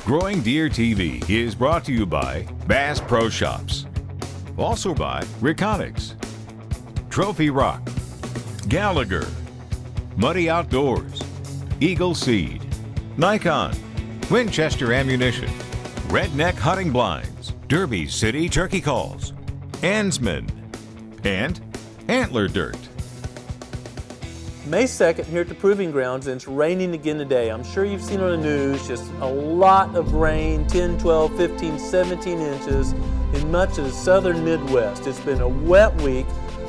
GrowingDeer.tv is brought to you by Bass Pro Shops. Also by Reconics, Trophy Rock, Gallagher, Muddy Outdoors, Eagle Seed, Nikon, Winchester Ammunition, Redneck Hunting Blinds, Derby City Turkey Calls, Ansman, and Antler Dirt. May 2nd here at the Proving Grounds, and it's raining again today. I'm sure you've seen on the news just a lot of rain, 10, 12, 15, 17 inches in much of the southern Midwest. It's been a wet week.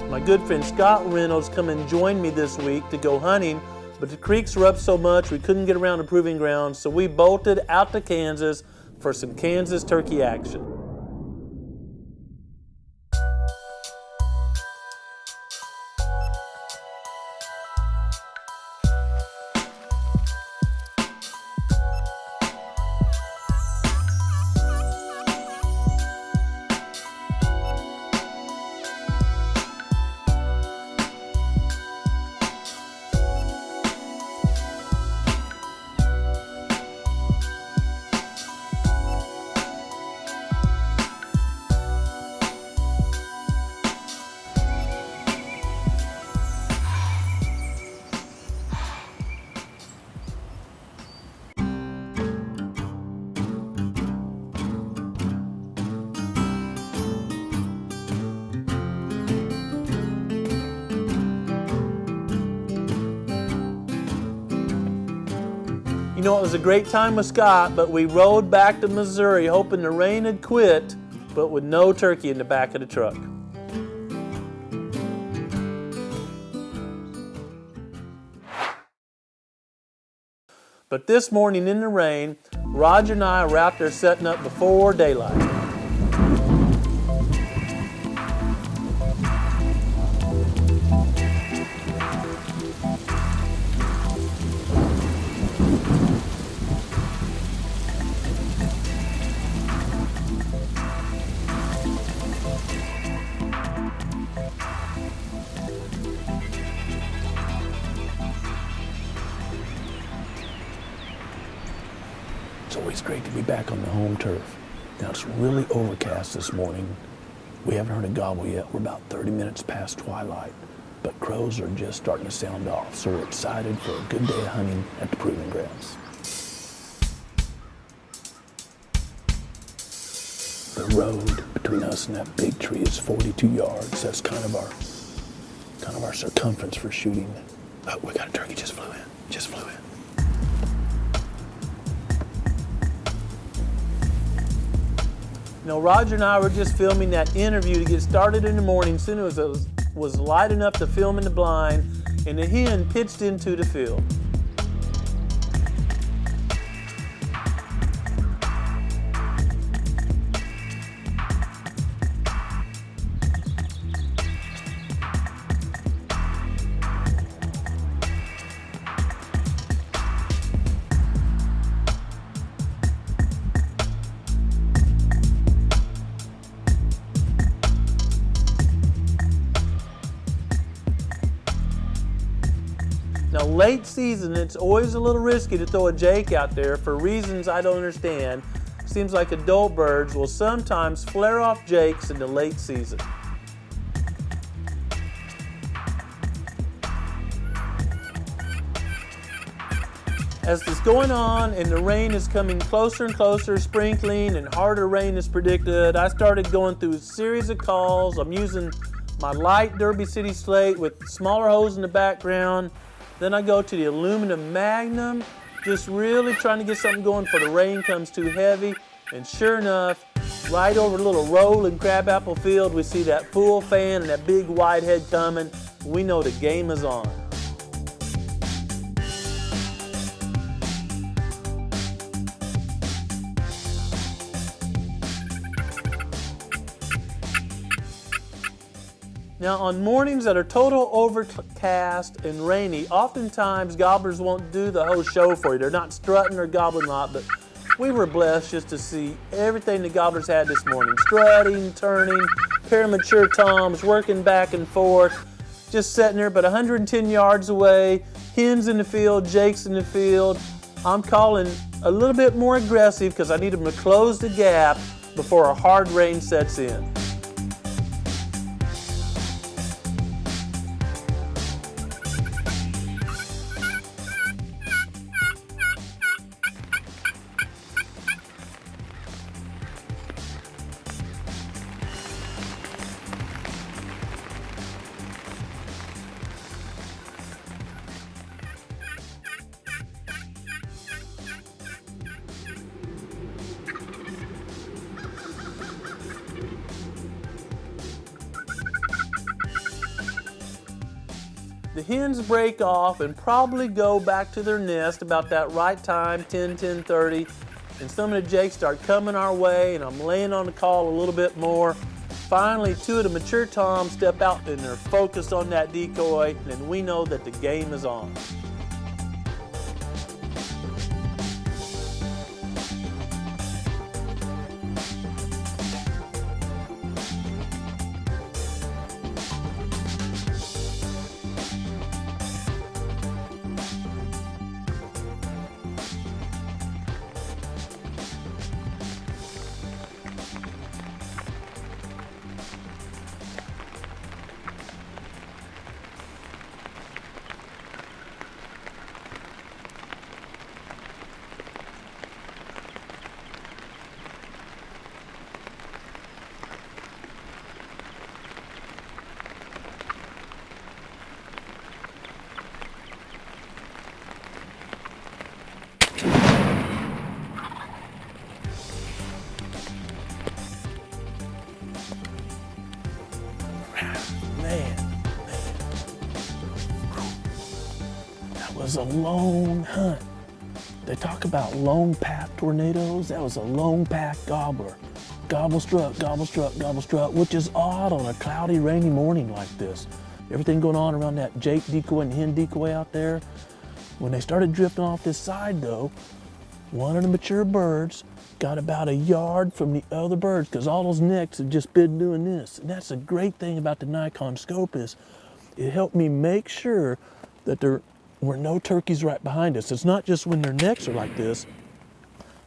My good friend Scott Reynolds come and joined me this week to go hunting, but the creeks were up so much we couldn't get around the Proving Grounds, so we bolted out to Kansas for some Kansas turkey action. You know, it was a great time with Scott, but we rode back to Missouri hoping the rain had quit, but with no turkey in the back of the truck. But this morning in the rain, Roger and I were out there setting up before daylight. It's always great to be back on the home turf. Now it's really overcast this morning. We haven't heard a gobble yet. We're about 30 minutes past twilight, but crows are just starting to sound off. So we're excited for a good day of hunting at the Proving Grounds. The road between us and that big tree is 42 yards. That's kind of our circumference for shooting. Oh, we got a turkey just flew in. You know, Roger and I were just filming that interview to get started in the morning. Soon as it was light enough to film in the blind, and the hen pitched into the field. Now, late season, it's always a little risky to throw a jake out there for reasons I don't understand. Seems like adult birds will sometimes flare off jakes in the late season. As this is going on and the rain is coming closer and closer, sprinkling, and harder rain is predicted, I started going through a series of calls. I'm using my light Derby City slate with smaller holes in the background. Then I go to the aluminum Magnum, just really trying to get something going before the rain comes too heavy. And sure enough, right over a little rolling crabapple field, we see that full fan and that big wide head coming. We know the game is on. Now, on mornings that are total overcast and rainy, oftentimes gobblers won't do the whole show for you. They're not strutting or gobbling a lot, but we were blessed just to see everything the gobblers had this morning. Strutting, turning, pair of mature toms, working back and forth, just sitting there, but 110 yards away, hens in the field, jakes in the field. I'm calling a little bit more aggressive because I need them to close the gap before a hard rain sets in. The hens break off and probably go back to their nest about that right time, 10:30, and some of the jakes start coming our way, and I'm laying on the call a little bit more. Finally, two of the mature toms step out and they're focused on that decoy, and we know that the game is on. Man, that was a lone hunt. They talk about lone pack tornadoes. That was a lone pack gobbler. Gobble struck, gobble struck, gobble struck, which is odd on a cloudy, rainy morning like this. Everything going on around that jake decoy and hen decoy out there. When they started drifting off this side though, one of the mature birds got about a yard from the other birds because all those necks have just been doing this. And that's the great thing about the Nikon scope is it helped me make sure that there were no turkeys right behind us. It's not just when their necks are like this.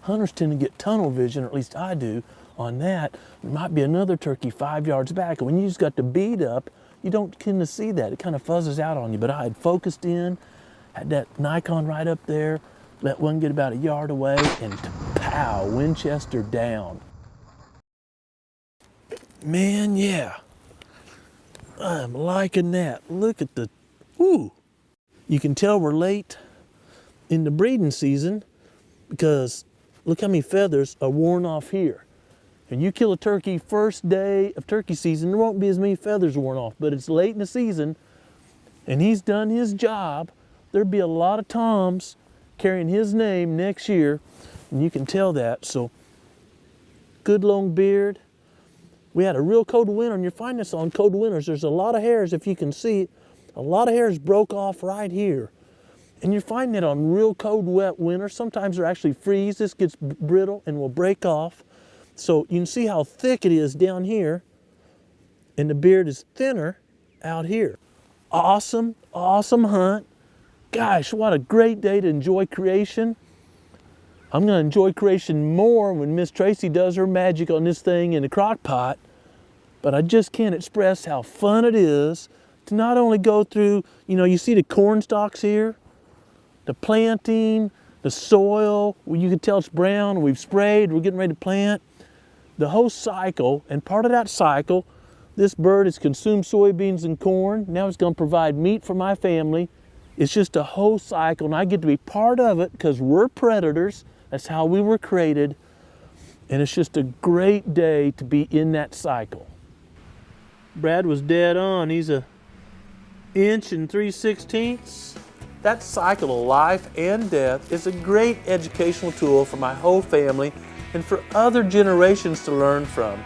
Hunters tend to get tunnel vision, or at least I do, on that. There might be another turkey 5 yards back. And when you just got the bead up, you don't tend to see that. It kind of fuzzes out on you. But I had focused in, had that Nikon right up there, let one get about a yard away, and pow, Winchester down. Man, yeah, I'm liking that. Look at the, whoo. You can tell we're late in the breeding season because look how many feathers are worn off here. And you kill a turkey first day of turkey season, there won't be as many feathers worn off, but it's late in the season and he's done his job. There'd be a lot of toms carrying his name next year, and you can tell that. So good long beard. We had a real cold winter, and you find this on cold winters. There's a lot of hairs, if you can see, a lot of hairs broke off right here. And you find that on real cold, wet winters. Sometimes they actually freeze. This gets brittle and will break off. So you can see how thick it is down here, and the beard is thinner out here. Awesome, awesome hunt. Gosh, what a great day to enjoy creation. I'm gonna enjoy creation more when Miss Tracy does her magic on this thing in the crock pot, but I just can't express how fun it is to not only go through, you see the corn stalks here, the planting, the soil, you can tell it's brown, we've sprayed, we're getting ready to plant. The whole cycle, and part of that cycle, this bird has consumed soybeans and corn, now it's gonna provide meat for my family. It's just a whole cycle, and I get to be part of it because we're predators. That's how we were created. And it's just a great day to be in that cycle. Brad was dead on. He's a 1 3/16 inches. That cycle of life and death is a great educational tool for my whole family and for other generations to learn from.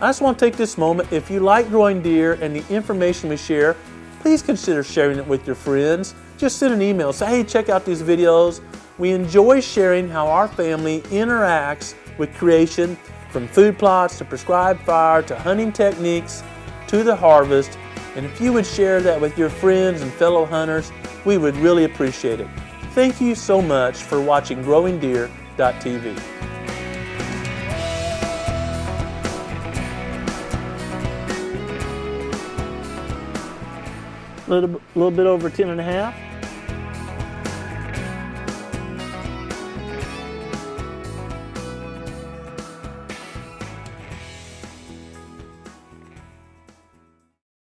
I just want to take this moment. If you like Growing Deer and the information we share, please consider sharing it with your friends. Just send an email. Say, hey, check out these videos. We enjoy sharing how our family interacts with creation, from food plots to prescribed fire to hunting techniques to the harvest. And if you would share that with your friends and fellow hunters, we would really appreciate it. Thank you so much for watching GrowingDeer.tv. Little bit over 10 and a half.